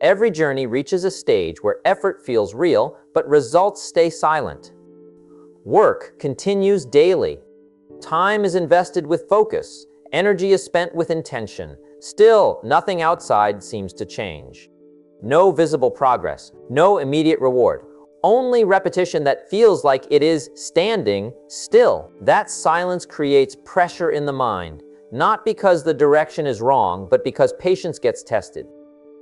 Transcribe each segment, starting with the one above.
Every journey reaches a stage where effort feels real, but results stay silent. Work continues daily. Time is invested with focus. Energy is spent with intention. Still, nothing outside seems to change. No visible progress, no immediate reward. Only repetition that feels like it is standing still. That silence creates pressure in the mind, not because the direction is wrong, but because patience gets tested.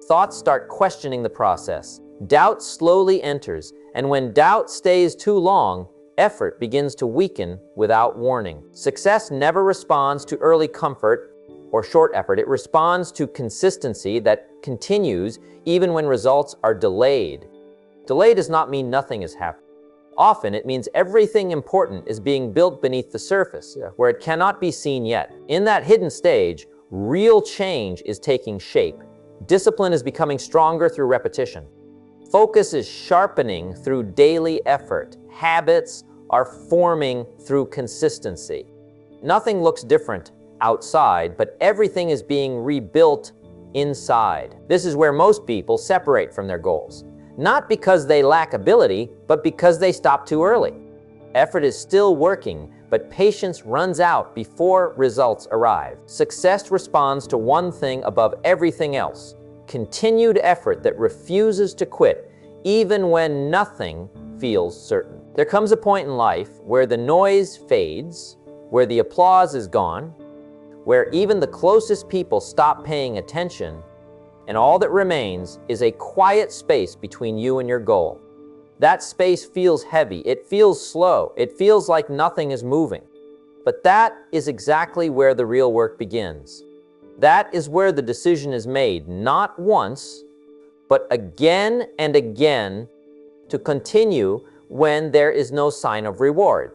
Thoughts start questioning the process. Doubt slowly enters, and when doubt stays too long, effort begins to weaken without warning. Success never responds to early comfort or short effort. It responds to consistency that continues even when results are delayed. Delay does not mean nothing is happening. Often it means everything important is being built beneath the surface, where it cannot be seen yet. In that hidden stage, real change is taking shape. Discipline is becoming stronger through repetition. Focus is sharpening through daily effort. Habits are forming through consistency. Nothing looks different outside, but everything is being rebuilt inside. This is where most people separate from their goals. Not because they lack ability, but because they stop too early. Effort is still working, but patience runs out before results arrive. Success responds to one thing above everything else: continued effort that refuses to quit, even when nothing feels certain. There comes a point in life where the noise fades, where the applause is gone, where even the closest people stop paying attention, and all that remains is a quiet space between you and your goal. That space feels heavy, it feels slow, it feels like nothing is moving. But that is exactly where the real work begins. That is where the decision is made, not once, but again and again, to continue when there is no sign of reward.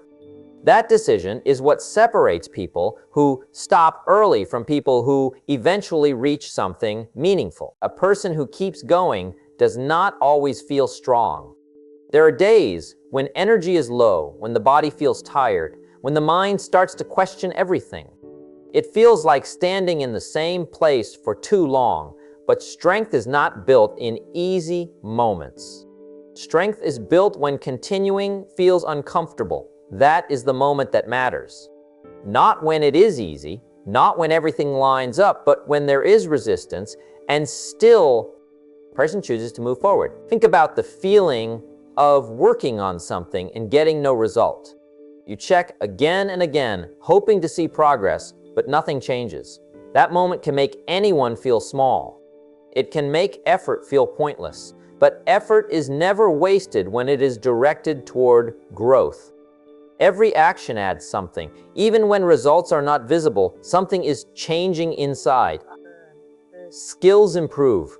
That decision is what separates people who stop early from people who eventually reach something meaningful. A person who keeps going does not always feel strong. There are days when energy is low, when the body feels tired, when the mind starts to question everything. It feels like standing in the same place for too long, but strength is not built in easy moments. Strength is built when continuing feels uncomfortable. That is the moment that matters. Not when it is easy, not when everything lines up, but when there is resistance and still the person chooses to move forward. Think about the feeling of working on something and getting no result. You check again and again, hoping to see progress, but nothing changes. That moment can make anyone feel small. It can make effort feel pointless, but effort is never wasted when it is directed toward growth. Every action adds something. Even when results are not visible, something is changing inside. Skills improve.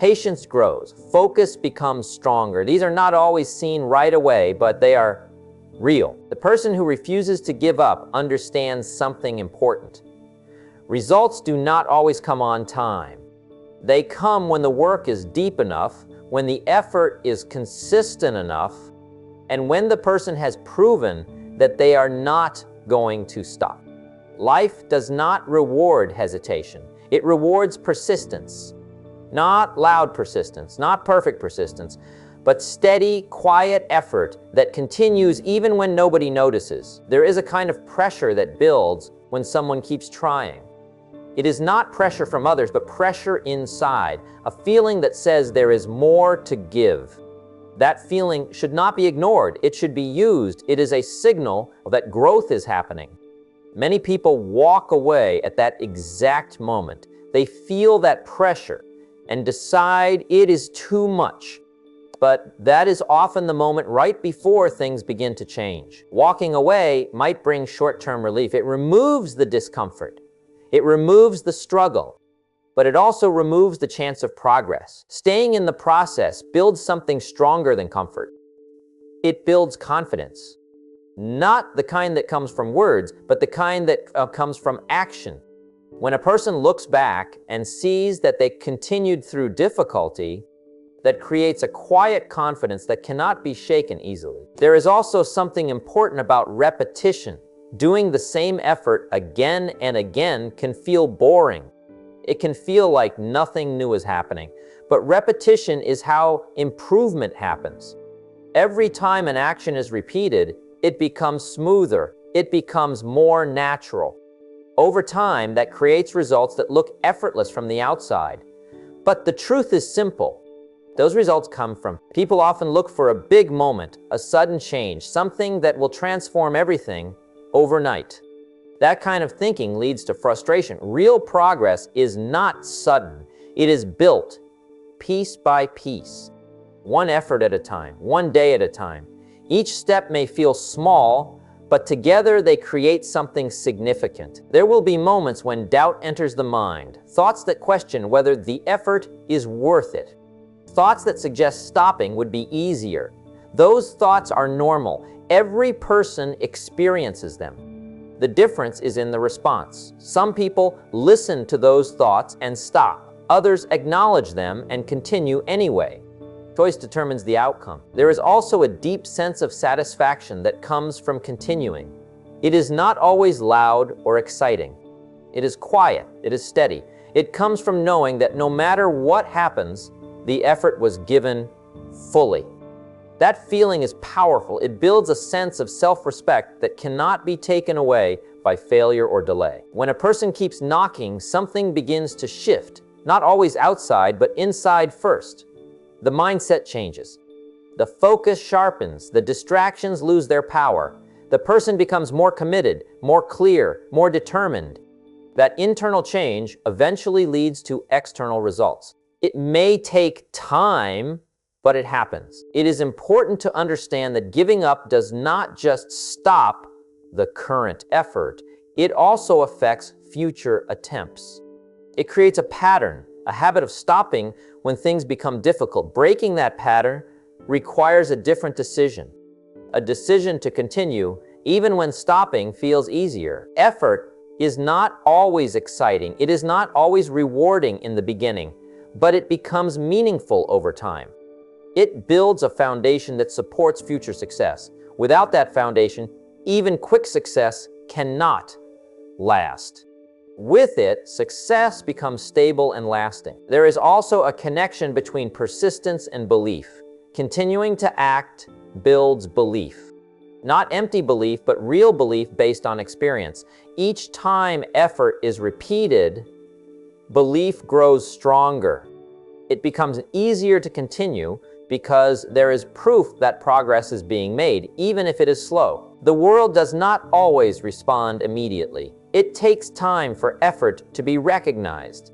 Patience grows. Focus becomes stronger. These are not always seen right away, but they are real. The person who refuses to give up understands something important. Results do not always come on time. They come when the work is deep enough, when the effort is consistent enough, and when the person has proven that they are not going to stop. Life does not reward hesitation. It rewards persistence. Not loud persistence, not perfect persistence, but steady, quiet effort that continues even when nobody notices. There is a kind of pressure that builds when someone keeps trying. It is not pressure from others, but pressure inside, a feeling that says there is more to give. That feeling should not be ignored. It should be used. It is a signal that growth is happening. Many people walk away at that exact moment. They feel that pressure and decide it is too much. But that is often the moment right before things begin to change. Walking away might bring short-term relief. It removes the discomfort. It removes the struggle. But it also removes the chance of progress. Staying in the process builds something stronger than comfort. It builds confidence. Not the kind that comes from words, but the kind that comes from action. When a person looks back and sees that they continued through difficulty, that creates a quiet confidence that cannot be shaken easily. There is also something important about repetition. Doing the same effort again and again can feel boring. It can feel like nothing new is happening, but repetition is how improvement happens. Every time an action is repeated, it becomes smoother, it becomes more natural. Over time, that creates results that look effortless from the outside. But the truth is simple. Those results come from people often look for a big moment, a sudden change, something that will transform everything overnight. That kind of thinking leads to frustration. Real progress is not sudden. It is built piece by piece, one effort at a time, one day at a time. Each step may feel small, but together they create something significant. There will be moments when doubt enters the mind, thoughts that question whether the effort is worth it, thoughts that suggest stopping would be easier. Those thoughts are normal. Every person experiences them. The difference is in the response. Some people listen to those thoughts and stop. Others acknowledge them and continue anyway. Choice determines the outcome. There is also a deep sense of satisfaction that comes from continuing. It is not always loud or exciting. It is quiet. It is steady. It comes from knowing that no matter what happens, the effort was given fully. That feeling is powerful. It builds a sense of self-respect that cannot be taken away by failure or delay. When a person keeps knocking, something begins to shift, not always outside, but inside first. The mindset changes. The focus sharpens. The distractions lose their power. The person becomes more committed, more clear, more determined. That internal change eventually leads to external results. It may take time, but it happens. It is important to understand that giving up does not just stop the current effort, it also affects future attempts. It creates a pattern, a habit of stopping when things become difficult. Breaking that pattern requires a different decision, a decision to continue even when stopping feels easier. Effort is not always exciting. It is not always rewarding in the beginning, but it becomes meaningful over time. It builds a foundation that supports future success. Without that foundation, even quick success cannot last. With it, success becomes stable and lasting. There is also a connection between persistence and belief. Continuing to act builds belief. Not empty belief, but real belief based on experience. Each time effort is repeated, belief grows stronger. It becomes easier to continue because there is proof that progress is being made, even if it is slow. The world does not always respond immediately. It takes time for effort to be recognized.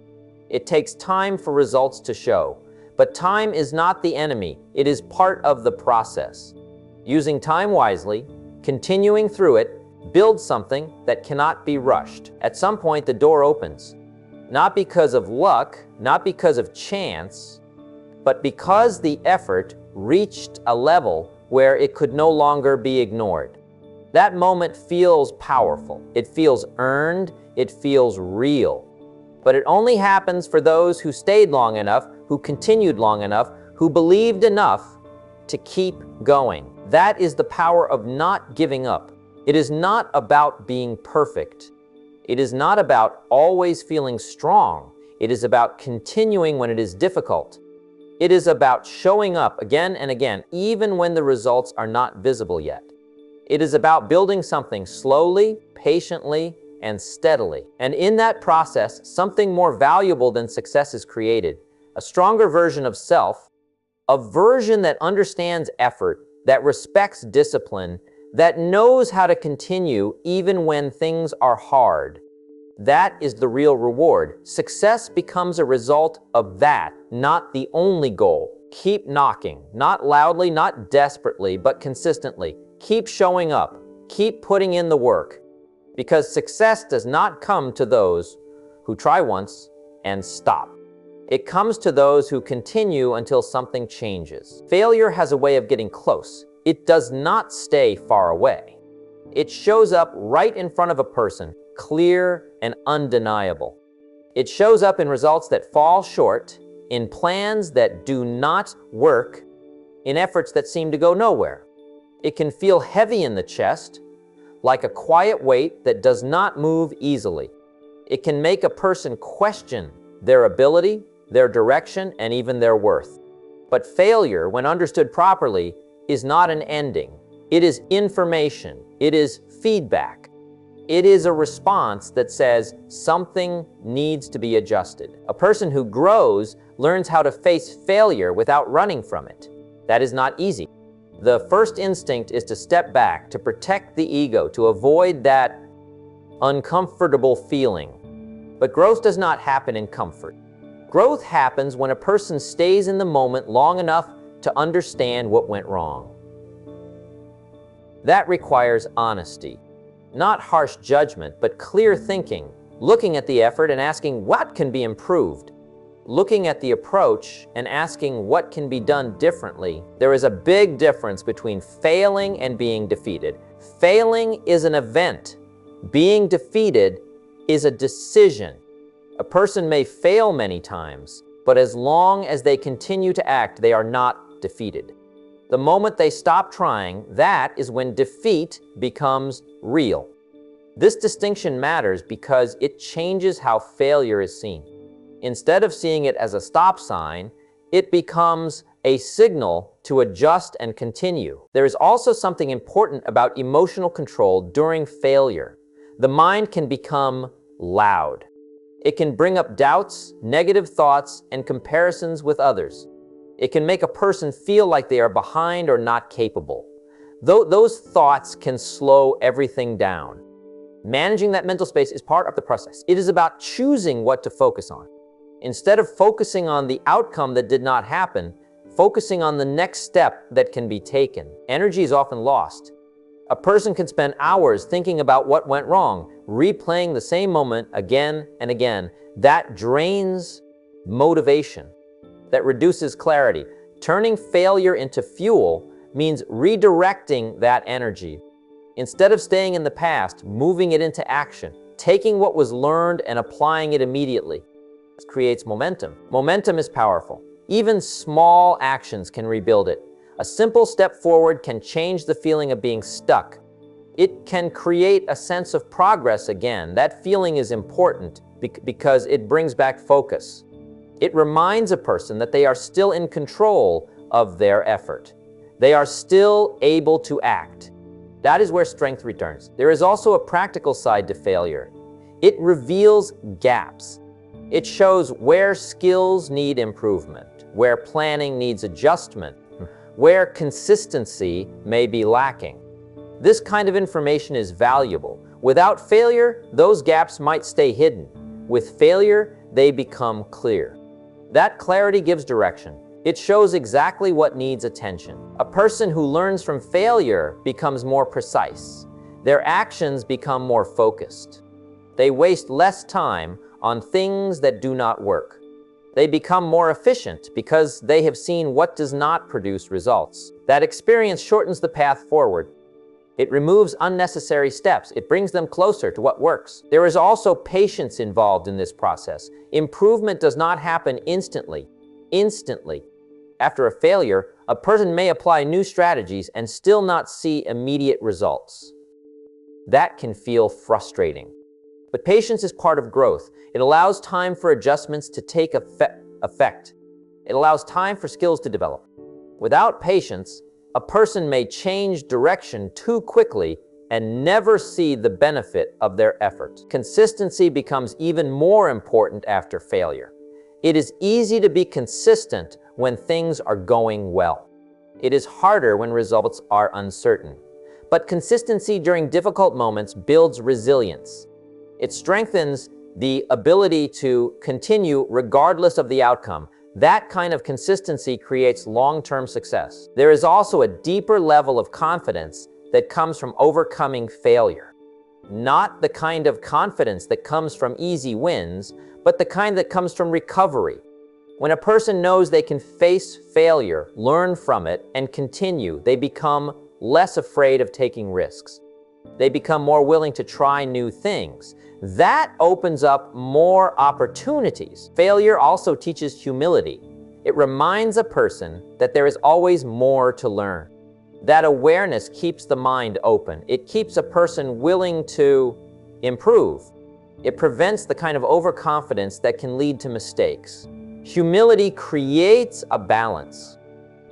It takes time for results to show. But time is not the enemy. It is part of the process. Using time wisely, continuing through it, builds something that cannot be rushed. At some point, the door opens. Not because of luck, not because of chance, but because the effort reached a level where it could no longer be ignored. That moment feels powerful. It feels earned. It feels real. But it only happens for those who stayed long enough, who continued long enough, who believed enough to keep going. That is the power of not giving up. It is not about being perfect. It is not about always feeling strong. It is about continuing when it is difficult. It is about showing up again and again, even when the results are not visible yet. It is about building something slowly, patiently, and steadily. And in that process, something more valuable than success is created. A stronger version of self, a version that understands effort, that respects discipline, that knows how to continue even when things are hard. That is the real reward. Success becomes a result of that, not the only goal. Keep knocking, not loudly, not desperately, but consistently. Keep showing up. Keep putting in the work. Because success does not come to those who try once and stop. It comes to those who continue until something changes. Failure has a way of getting close. It does not stay far away. It shows up right in front of a person, clear and undeniable. It shows up in results that fall short, in plans that do not work, in efforts that seem to go nowhere. It can feel heavy in the chest, like a quiet weight that does not move easily. It can make a person question their ability, their direction, and even their worth. But failure, when understood properly, is not an ending. It is information. It is feedback. It is a response that says something needs to be adjusted. A person who grows learns how to face failure without running from it. That is not easy. The first instinct is to step back, to protect the ego, to avoid that uncomfortable feeling. But growth does not happen in comfort. Growth happens when a person stays in the moment long enough to understand what went wrong. That requires honesty. Not harsh judgment, but clear thinking, looking at the effort and asking what can be improved, looking at the approach and asking what can be done differently. There is a big difference between failing and being defeated. Failing is an event. Being defeated is a decision. A person may fail many times, but as long as they continue to act, they are not defeated. The moment they stop trying, that is when defeat becomes real. This distinction matters because it changes how failure is seen. Instead of seeing it as a stop sign, it becomes a signal to adjust and continue. There is also something important about emotional control during failure. The mind can become loud. It can bring up doubts, negative thoughts, and comparisons with others. It can make a person feel like they are behind or not capable. Those thoughts can slow everything down. Managing that mental space is part of the process. It is about choosing what to focus on. Instead of focusing on the outcome that did not happen, focusing on the next step that can be taken. Energy is often lost. A person can spend hours thinking about what went wrong, replaying the same moment again and again. That drains motivation. That reduces clarity. Turning failure into fuel means redirecting that energy. Instead of staying in the past, moving it into action, taking what was learned and applying it immediately. This creates momentum. Momentum is powerful. Even small actions can rebuild it. A simple step forward can change the feeling of being stuck. It can create a sense of progress again. That feeling is important because it brings back focus. It reminds a person that they are still in control of their effort. They are still able to act. That is where strength returns. There is also a practical side to failure. It reveals gaps. It shows where skills need improvement, where planning needs adjustment, where consistency may be lacking. This kind of information is valuable. Without failure, those gaps might stay hidden. With failure, they become clear. That clarity gives direction. It shows exactly what needs attention. A person who learns from failure becomes more precise. Their actions become more focused. They waste less time on things that do not work. They become more efficient because they have seen what does not produce results. That experience shortens the path forward. It removes unnecessary steps. It brings them closer to what works. There is also patience involved in this process. Improvement does not happen instantly. After a failure, a person may apply new strategies and still not see immediate results. That can feel frustrating. But patience is part of growth. It allows time for adjustments to take effect. It allows time for skills to develop. Without patience, a person may change direction too quickly and never see the benefit of their efforts. Consistency becomes even more important after failure. It is easy to be consistent when things are going well. It is harder when results are uncertain. But consistency during difficult moments builds resilience. It strengthens the ability to continue regardless of the outcome. That kind of consistency creates long-term success. There is also a deeper level of confidence that comes from overcoming failure. Not the kind of confidence that comes from easy wins, but the kind that comes from recovery. When a person knows they can face failure, learn from it, and continue, they become less afraid of taking risks. They become more willing to try new things. That opens up more opportunities. Failure also teaches humility. It reminds a person that there is always more to learn. That awareness keeps the mind open. It keeps a person willing to improve. It prevents the kind of overconfidence that can lead to mistakes. Humility creates a balance.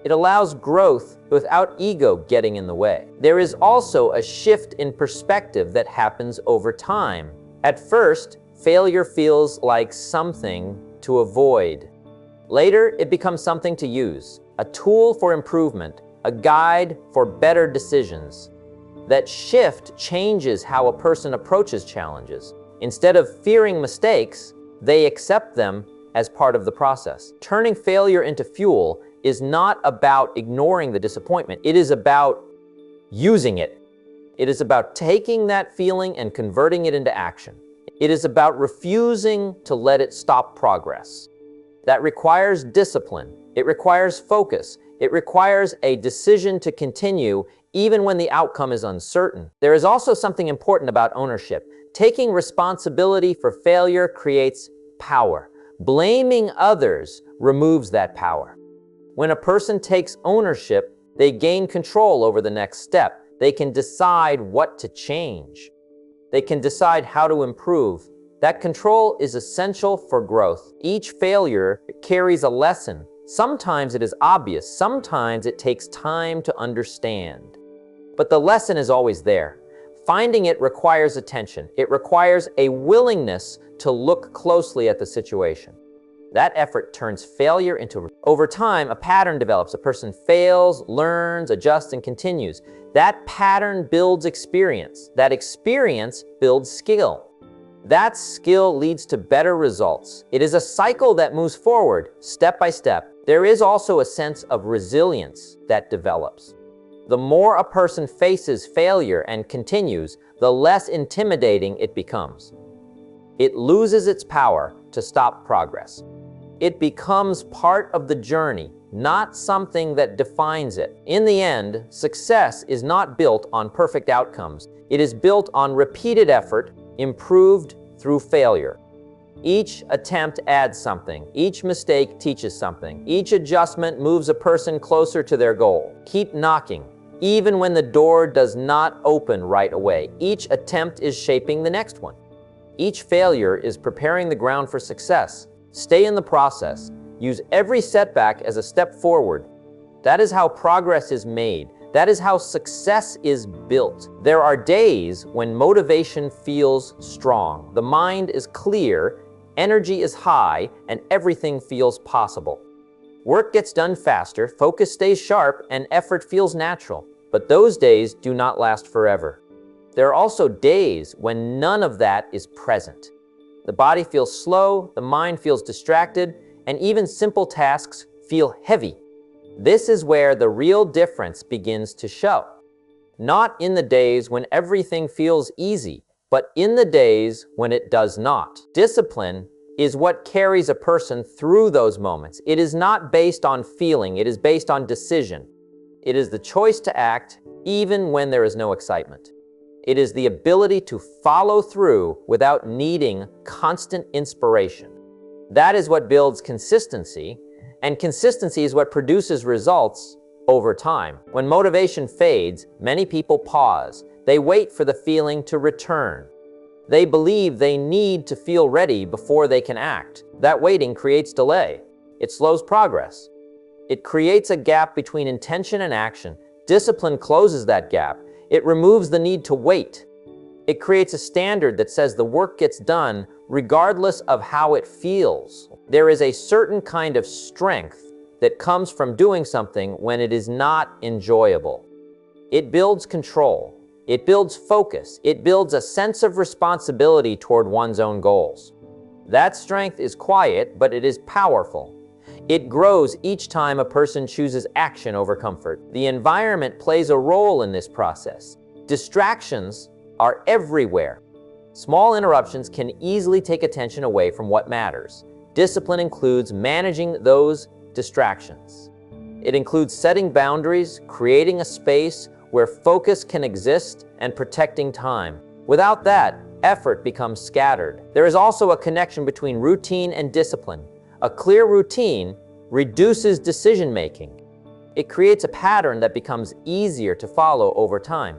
It allows growth without ego getting in the way. There is also a shift in perspective that happens over time. At first, failure feels like something to avoid. Later, it becomes something to use, a tool for improvement, a guide for better decisions. That shift changes how a person approaches challenges. Instead of fearing mistakes, they accept them as part of the process. Turning failure into fuel is not about ignoring the disappointment. It is about using it. It is about taking that feeling and converting it into action. It is about refusing to let it stop progress. That requires discipline. It requires focus. It requires a decision to continue even when the outcome is uncertain. There is also something important about ownership. Taking responsibility for failure creates power. Blaming others removes that power. When a person takes ownership, they gain control over the next step. They can decide what to change. They can decide how to improve. That control is essential for growth. Each failure carries a lesson. Sometimes it is obvious, sometimes it takes time to understand. But the lesson is always there. Finding it requires attention. It requires a willingness to look closely at the situation. That effort turns failure into... Over time, a pattern develops. A person fails, learns, adjusts, and continues. That pattern builds experience. That experience builds skill. That skill leads to better results. It is a cycle that moves forward, step by step. There is also a sense of resilience that develops. The more a person faces failure and continues, the less intimidating it becomes. It loses its power to stop progress. It becomes part of the journey, not something that defines it. In the end, success is not built on perfect outcomes. It is built on repeated effort, improved through failure. Each attempt adds something. Each mistake teaches something. Each adjustment moves a person closer to their goal. Keep knocking, even when the door does not open right away. Each attempt is shaping the next one. Each failure is preparing the ground for success. Stay in the process. Use every setback as a step forward. That is how progress is made. That is how success is built. There are days when motivation feels strong. The mind is clear, energy is high, and everything feels possible. Work gets done faster, focus stays sharp, and effort feels natural. But those days do not last forever. There are also days when none of that is present. The body feels slow, the mind feels distracted, and even simple tasks feel heavy. This is where the real difference begins to show. Not in the days when everything feels easy, but in the days when it does not. Discipline is what carries a person through those moments. It is not based on feeling, it is based on decision. It is the choice to act even when there is no excitement. It is the ability to follow through without needing constant inspiration. That is what builds consistency, and consistency is what produces results over time. When motivation fades, many people pause. They wait for the feeling to return. They believe they need to feel ready before they can act. That waiting creates delay. It slows progress. It creates a gap between intention and action. Discipline closes that gap. It removes the need to wait. It creates a standard that says the work gets done regardless of how it feels. There is a certain kind of strength that comes from doing something when it is not enjoyable. It builds control. It builds focus. It builds a sense of responsibility toward one's own goals. That strength is quiet, but it is powerful. It grows each time a person chooses action over comfort. The environment plays a role in this process. Distractions are everywhere. Small interruptions can easily take attention away from what matters. Discipline includes managing those distractions. It includes setting boundaries, creating a space where focus can exist, and protecting time. Without that, effort becomes scattered. There is also a connection between routine and discipline. A clear routine reduces decision-making. It creates a pattern that becomes easier to follow over time.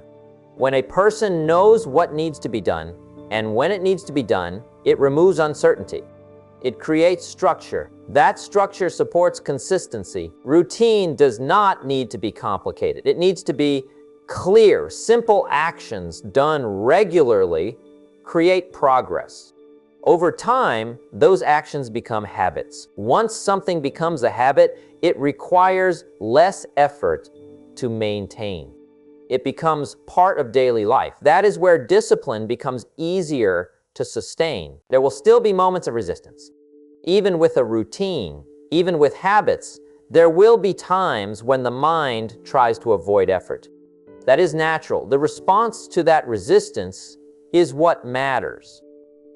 When a person knows what needs to be done, And when it needs to be done, it removes uncertainty. It creates structure. That structure supports consistency. Routine does not need to be complicated. It needs to be clear. Simple actions done regularly create progress. Over time, those actions become habits. Once something becomes a habit, it requires less effort to maintain. It becomes part of daily life. That is where discipline becomes easier to sustain. There will still be moments of resistance. Even with a routine, even with habits, there will be times when the mind tries to avoid effort. That is natural. The response to that resistance is what matters.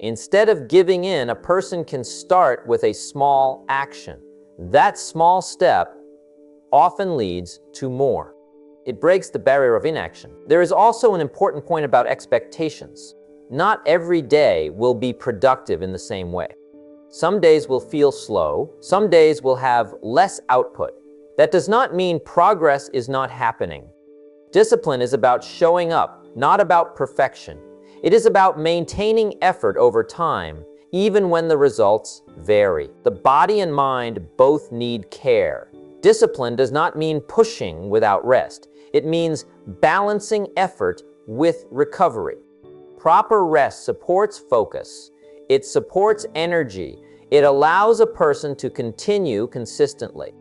Instead of giving in, a person can start with a small action. That small step often leads to more. It breaks the barrier of inaction. There is also an important point about expectations. Not every day will be productive in the same way. Some days will feel slow. Some days will have less output. That does not mean progress is not happening. Discipline is about showing up, not about perfection. It is about maintaining effort over time, even when the results vary. The body and mind both need care. Discipline does not mean pushing without rest. It means balancing effort with recovery. Proper rest supports focus. It supports energy. It allows a person to continue consistently.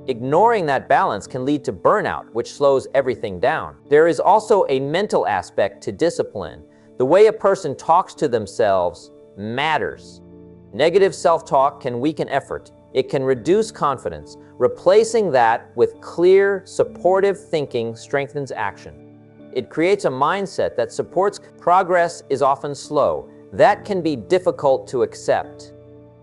Ignoring that balance can lead to burnout, which slows everything down. There is also a mental aspect to discipline. The way a person talks to themselves matters. Negative self-talk can weaken effort. It can reduce confidence. Replacing that with clear, supportive thinking strengthens action. It creates a mindset that supports progress is often slow. That can be difficult to accept.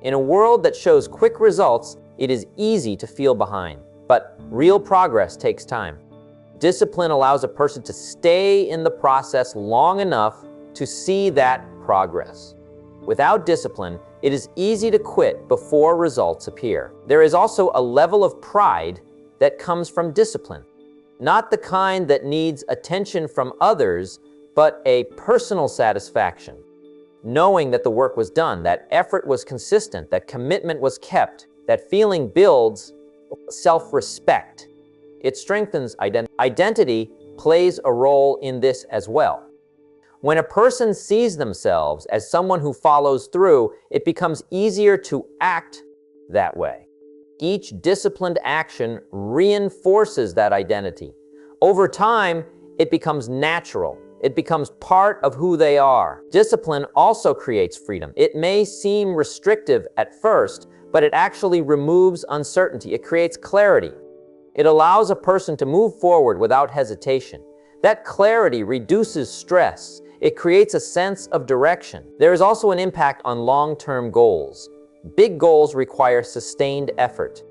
In a world that shows quick results, it is easy to feel behind. But real progress takes time. Discipline allows a person to stay in the process long enough to see that progress. Without discipline, it is easy to quit before results appear. There is also a level of pride that comes from discipline. Not the kind that needs attention from others, but a personal satisfaction. Knowing that the work was done, that effort was consistent, that commitment was kept, that feeling builds self-respect. It strengthens identity. Identity plays a role in this as well. When a person sees themselves as someone who follows through, it becomes easier to act that way. Each disciplined action reinforces that identity. Over time, it becomes natural. It becomes part of who they are. Discipline also creates freedom. It may seem restrictive at first, but it actually removes uncertainty. It creates clarity. It allows a person to move forward without hesitation. That clarity reduces stress. It creates a sense of direction. There is also an impact on long-term goals. Big goals require sustained effort.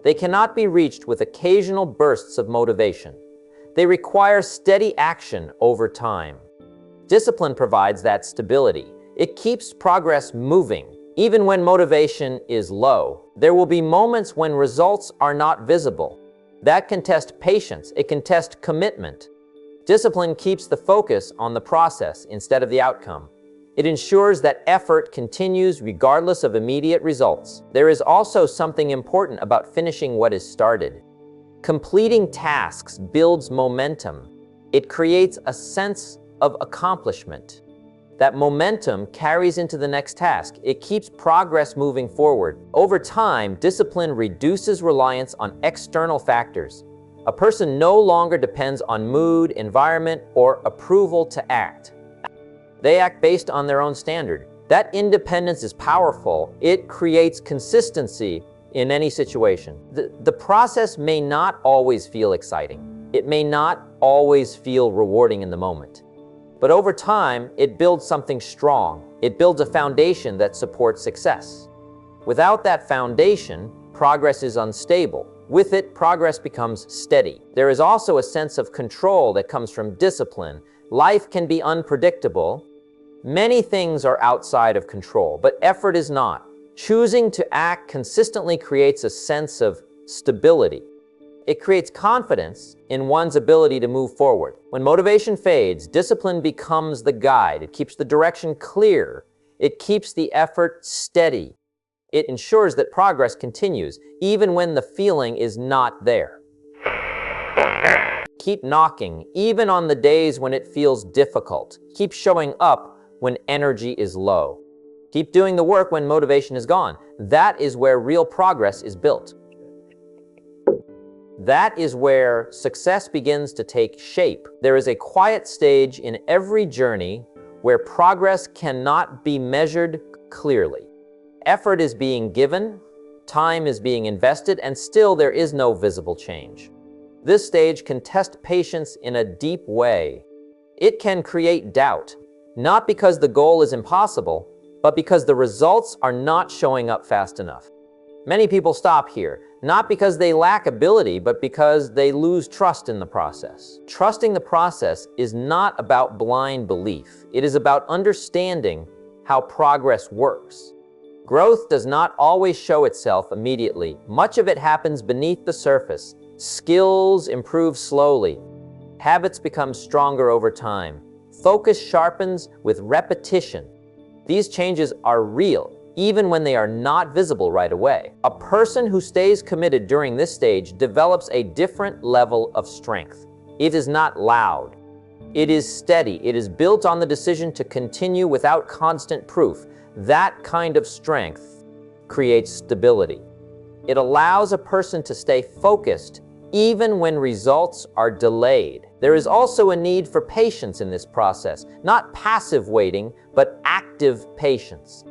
They cannot be reached with occasional bursts of motivation. They require steady action over time. Discipline provides that stability. It keeps progress moving, even when motivation is low. There will be moments when results are not visible. That can test patience. It can test commitment. Discipline keeps the focus on the process instead of the outcome. It ensures that effort continues regardless of immediate results. There is also something important about finishing what is started. Completing tasks builds momentum. It creates a sense of accomplishment. That momentum carries into the next task. It keeps progress moving forward. Over time, discipline reduces reliance on external factors. A person no longer depends on mood, environment, or approval to act. They act based on their own standard. That independence is powerful. It creates consistency in any situation. The process may not always feel exciting. It may not always feel rewarding in the moment. But over time, it builds something strong. It builds a foundation that supports success. Without that foundation, progress is unstable. With it, progress becomes steady. There is also a sense of control that comes from discipline. Life can be unpredictable. Many things are outside of control, but effort is not. Choosing to act consistently creates a sense of stability. It creates confidence in one's ability to move forward. When motivation fades, discipline becomes the guide. It keeps the direction clear. It keeps the effort steady. It ensures that progress continues, even when the feeling is not there. Keep knocking, even on the days when it feels difficult. Keep showing up when energy is low. Keep doing the work when motivation is gone. That is where real progress is built. That is where success begins to take shape. There is a quiet stage in every journey where progress cannot be measured clearly. Effort is being given, time is being invested, and still there is no visible change. This stage can test patience in a deep way. It can create doubt, not because the goal is impossible, but because the results are not showing up fast enough. Many people stop here, not because they lack ability, but because they lose trust in the process. Trusting the process is not about blind belief. It is about understanding how progress works. Growth does not always show itself immediately. Much of it happens beneath the surface. Skills improve slowly. Habits become stronger over time. Focus sharpens with repetition. These changes are real, even when they are not visible right away. A person who stays committed during this stage develops a different level of strength. It is not loud. It is steady. It is built on the decision to continue without constant proof. That kind of strength creates stability. It allows a person to stay focused even when results are delayed. There is also a need for patience in this process, not passive waiting, but active patience.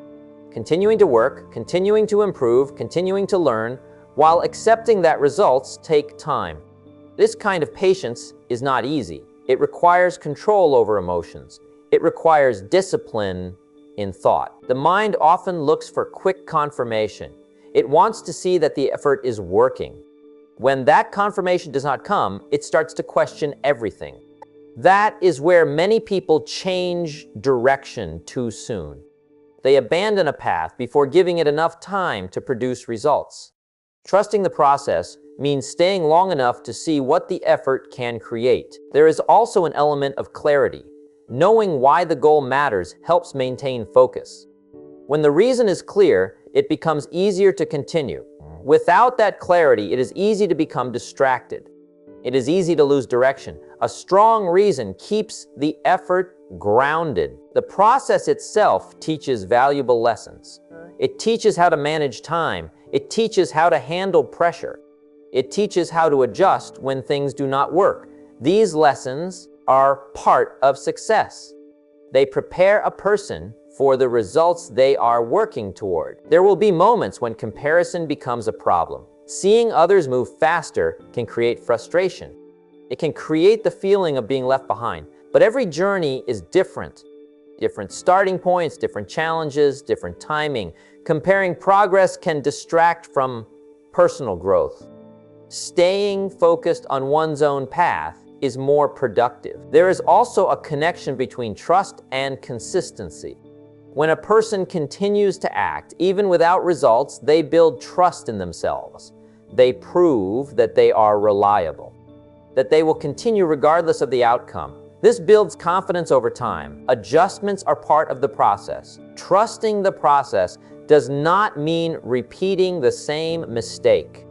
Continuing to work, continuing to improve, continuing to learn, while accepting that results take time. This kind of patience is not easy. It requires control over emotions. It requires discipline in thought. The mind often looks for quick confirmation. It wants to see that the effort is working. When that confirmation does not come, it starts to question everything. That is where many people change direction too soon. They abandon a path before giving it enough time to produce results. Trusting the process means staying long enough to see what the effort can create. There is also an element of clarity. Knowing why the goal matters helps maintain focus. When the reason is clear, it becomes easier to continue. Without that clarity, it is easy to become distracted. It is easy to lose direction. A strong reason keeps the effort grounded. The process itself teaches valuable lessons. It teaches how to manage time. It teaches how to handle pressure. It teaches how to adjust when things do not work. These lessons are part of success. They prepare a person for the results they are working toward. There will be moments when comparison becomes a problem. Seeing others move faster can create frustration. It can create the feeling of being left behind. But every journey is different. Different starting points, different challenges, different timing. Comparing progress can distract from personal growth. Staying focused on one's own path is more productive. There is also a connection between trust and consistency. When a person continues to act, even without results, they build trust in themselves. They prove that they are reliable, that they will continue regardless of the outcome. This builds confidence over time. Adjustments are part of the process. Trusting the process does not mean repeating the same mistake.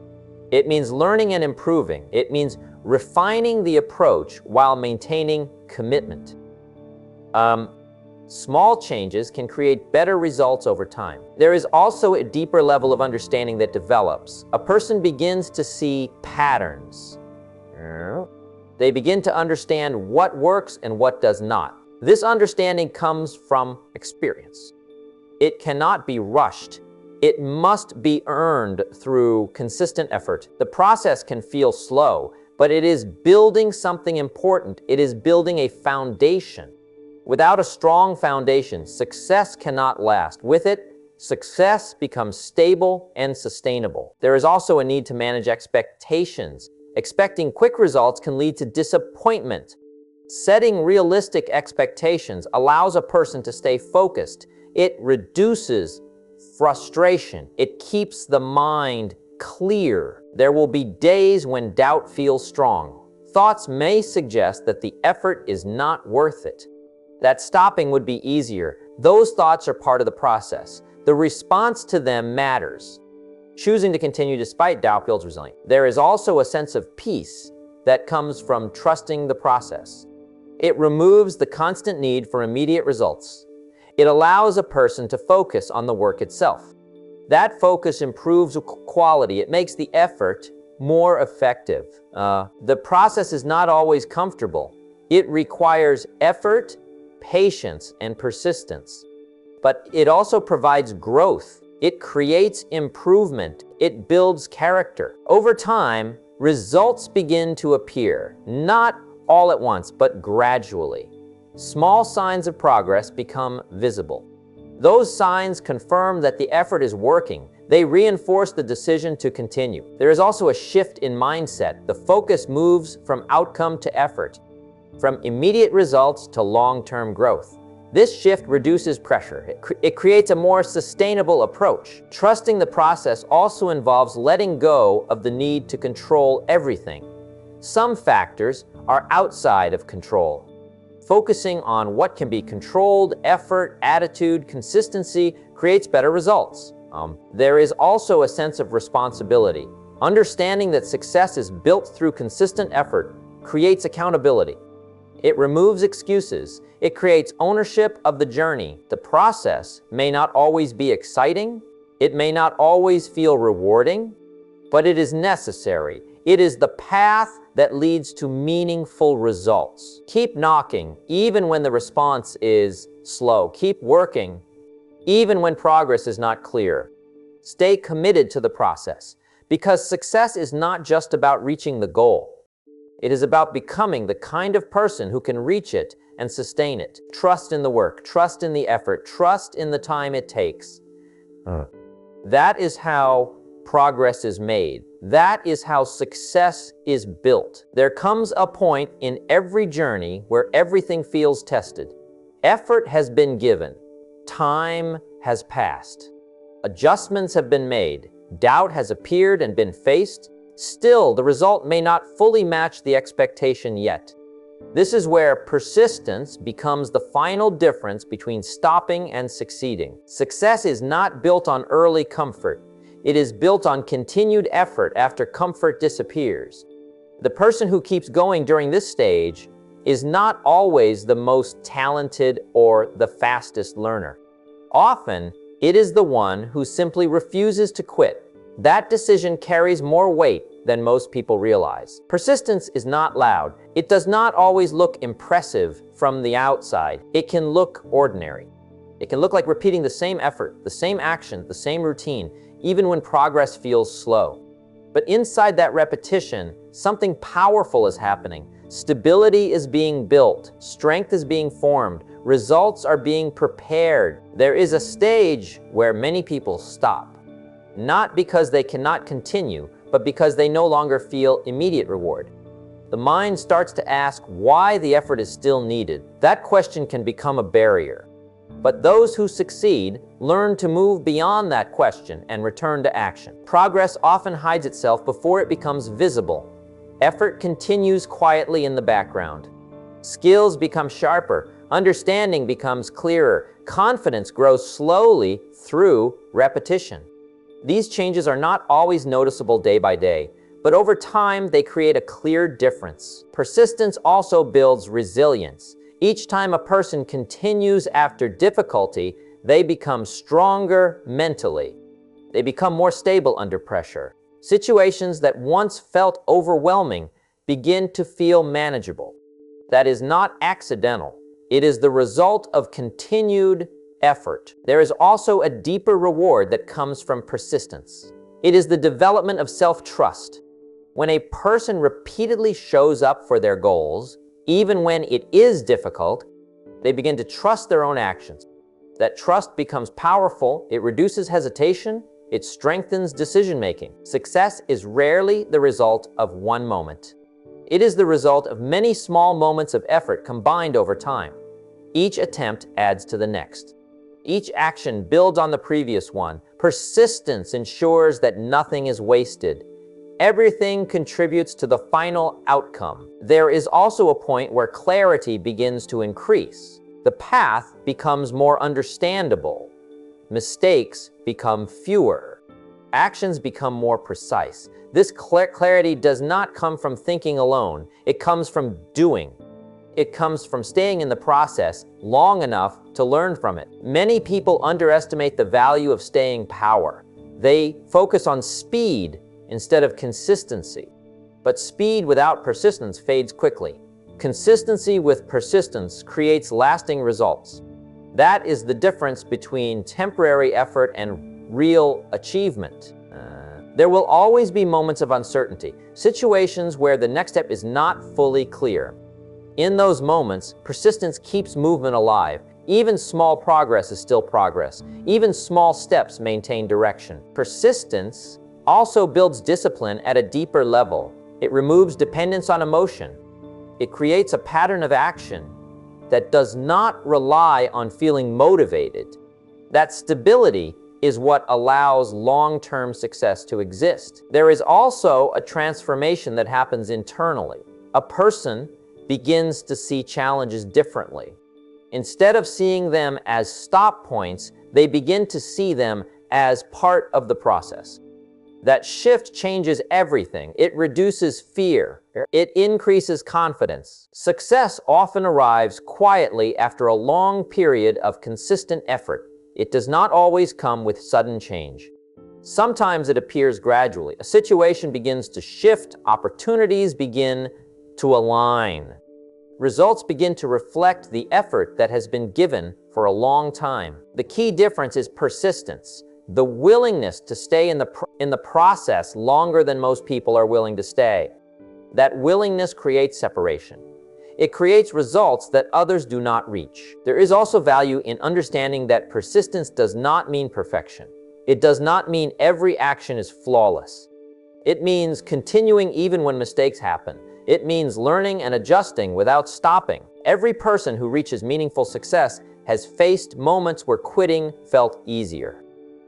It means learning and improving. It means refining the approach while maintaining commitment. Small changes can create better results over time. There is also a deeper level of understanding that develops. A person begins to see patterns. They begin to understand what works and what does not. This understanding comes from experience. It cannot be rushed. It must be earned through consistent effort. The process can feel slow, but it is building something important. It is building a foundation. Without a strong foundation, success cannot last. With it, success becomes stable and sustainable. There is also a need to manage expectations. Expecting quick results can lead to disappointment. Setting realistic expectations allows a person to stay focused. It reduces frustration. It keeps the mind clear. There will be days when doubt feels strong. Thoughts may suggest that the effort is not worth it, that stopping would be easier. Those thoughts are part of the process. The response to them matters. Choosing to continue despite doubt builds resilience. There is also a sense of peace that comes from trusting the process. It removes the constant need for immediate results. It allows a person to focus on the work itself. That focus improves quality. It makes the effort more effective. The process is not always comfortable. It requires effort, patience, and persistence. But it also provides growth. It creates improvement. It builds character. Over time, results begin to appear, not all at once, but gradually. Small signs of progress become visible. Those signs confirm that the effort is working. They reinforce the decision to continue. There is also a shift in mindset. The focus moves from outcome to effort, from immediate results to long-term growth. This shift reduces pressure. It creates a more sustainable approach. Trusting the process also involves letting go of the need to control everything. Some factors are outside of control. Focusing on what can be controlled, effort, attitude, consistency creates better results. There is also a sense of responsibility. Understanding that success is built through consistent effort creates accountability. It removes excuses. It creates ownership of the journey. The process may not always be exciting. It may not always feel rewarding, but it is necessary. It is the path that leads to meaningful results. Keep knocking, even when the response is slow. Keep working, even when progress is not clear. Stay committed to the process, because success is not just about reaching the goal. It is about becoming the kind of person who can reach it and sustain it. Trust in the work, trust in the effort, trust in the time it takes. That is how progress is made. That is how success is built. There comes a point in every journey where everything feels tested. Effort has been given. Time has passed. Adjustments have been made. Doubt has appeared and been faced. Still, the result may not fully match the expectation yet. This is where persistence becomes the final difference between stopping and succeeding. Success is not built on early comfort. It is built on continued effort after comfort disappears. The person who keeps going during this stage is not always the most talented or the fastest learner. Often, it is the one who simply refuses to quit. That decision carries more weight than most people realize. Persistence is not loud. It does not always look impressive from the outside. It can look ordinary. It can look like repeating the same effort, the same action, the same routine, even when progress feels slow. But inside that repetition, something powerful is happening. Stability is being built. Strength is being formed. Results are being prepared. There is a stage where many people stop. Not because they cannot continue, but because they no longer feel immediate reward. The mind starts to ask why the effort is still needed. That question can become a barrier. But those who succeed learn to move beyond that question and return to action. Progress often hides itself before it becomes visible. Effort continues quietly in the background. Skills become sharper. Understanding becomes clearer. Confidence grows slowly through repetition. These changes are not always noticeable day by day, but over time they create a clear difference. Persistence also builds resilience. Each time a person continues after difficulty, they become stronger mentally. They become more stable under pressure. Situations that once felt overwhelming begin to feel manageable. That is not accidental. It is the result of continued effort. There is also a deeper reward that comes from persistence. It is the development of self-trust. When a person repeatedly shows up for their goals, even when it is difficult, they begin to trust their own actions. That trust becomes powerful. It reduces hesitation. It strengthens decision-making. Success is rarely the result of one moment. It is the result of many small moments of effort combined over time. Each attempt adds to the next. Each action builds on the previous one, Persistence ensures that nothing is wasted. Everything contributes to the final outcome. There is also a point where clarity begins to increase. The path becomes more understandable. Mistakes become fewer. Actions become more precise. This clarity does not come from thinking alone. It comes from doing. It comes from staying in the process long enough to learn from it. Many people underestimate the value of staying power. They focus on speed instead of consistency. But speed without persistence fades quickly. Consistency with persistence creates lasting results. That is the difference between temporary effort and real achievement. There will always be moments of uncertainty, situations where the next step is not fully clear. In those moments, persistence keeps movement alive. Even small progress is still progress. Even small steps maintain direction. Persistence also builds discipline at a deeper level. It removes dependence on emotion. It creates a pattern of action that does not rely on feeling motivated. That stability is what allows long-term success to exist. There is also a transformation that happens internally. A person begins to see challenges differently. Instead of seeing them as stop points, they begin to see them as part of the process. That shift changes everything. It reduces fear. It increases confidence. Success often arrives quietly after a long period of consistent effort. It does not always come with sudden change. Sometimes it appears gradually. A situation begins to shift. Opportunities begin to align. Results begin to reflect the effort that has been given for a long time. The key difference is persistence. The willingness to stay in the process longer than most people are willing to stay. That willingness creates separation. It creates results that others do not reach. There is also value in understanding that persistence does not mean perfection. It does not mean every action is flawless. It means continuing even when mistakes happen. It means learning and adjusting without stopping. Every person who reaches meaningful success has faced moments where quitting felt easier.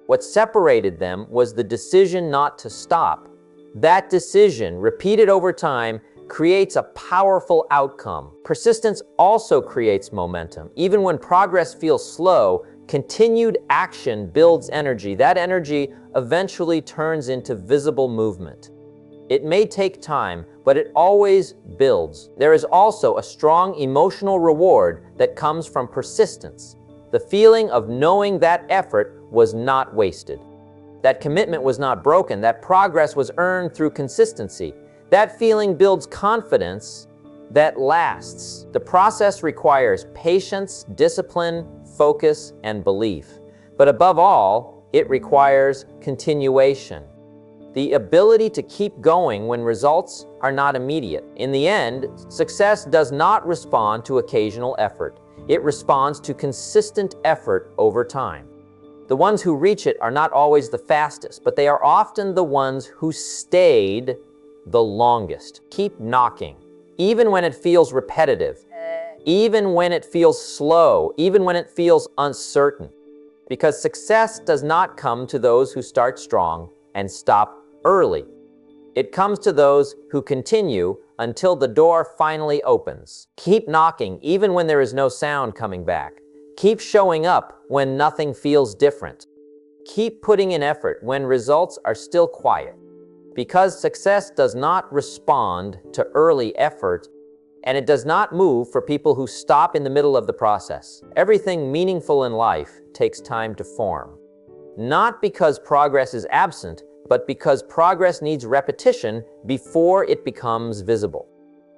What separated them was the decision not to stop. That decision, repeated over time, creates a powerful outcome. Persistence also creates momentum. Even when progress feels slow, continued action builds energy. That energy eventually turns into visible movement. It may take time, but it always builds. There is also a strong emotional reward that comes from persistence. The feeling of knowing that effort was not wasted. That commitment was not broken. That progress was earned through consistency. That feeling builds confidence that lasts. The process requires patience, discipline, focus, and belief. But above all, it requires continuation. The ability to keep going when results are not immediate. In the end, success does not respond to occasional effort. It responds to consistent effort over time. The ones who reach it are not always the fastest, but they are often the ones who stayed the longest. Keep knocking, even when it feels repetitive, even when it feels slow, even when it feels uncertain. Because success does not come to those who start strong and stop early. It comes to those who continue until the door finally opens. Keep knocking even when there is no sound coming back. Keep showing up when nothing feels different. Keep putting in effort when results are still quiet. Because success does not respond to early effort, and it does not move for people who stop in the middle of the process. Everything meaningful in life takes time to form. Not because progress is absent, but because progress needs repetition before it becomes visible.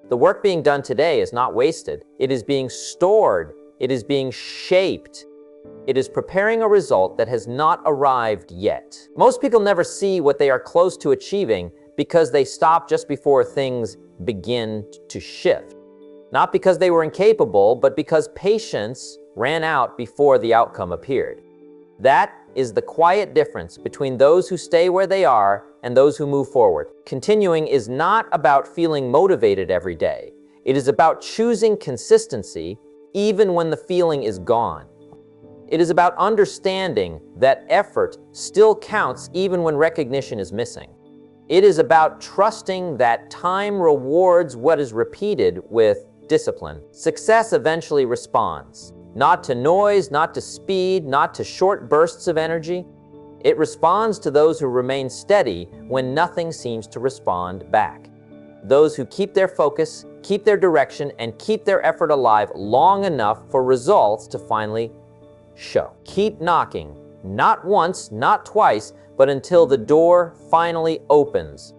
The work being done today is not wasted. It is being stored. It is being shaped. It is preparing a result that has not arrived yet. Most people never see what they are close to achieving because they stop just before things begin to shift. Not because they were incapable, but because patience ran out before the outcome appeared. That is the quiet difference between those who stay where they are and those who move forward. Continuing is not about feeling motivated every day. It is about choosing consistency even when the feeling is gone. It is about understanding that effort still counts even when recognition is missing. It is about trusting that time rewards what is repeated with discipline. Success eventually responds, not to noise, not to speed, not to short bursts of energy. It responds to those who remain steady when nothing seems to respond back. Those who keep their focus, keep their direction, and keep their effort alive long enough for results to finally show. Keep knocking, not once, not twice, but until the door finally opens.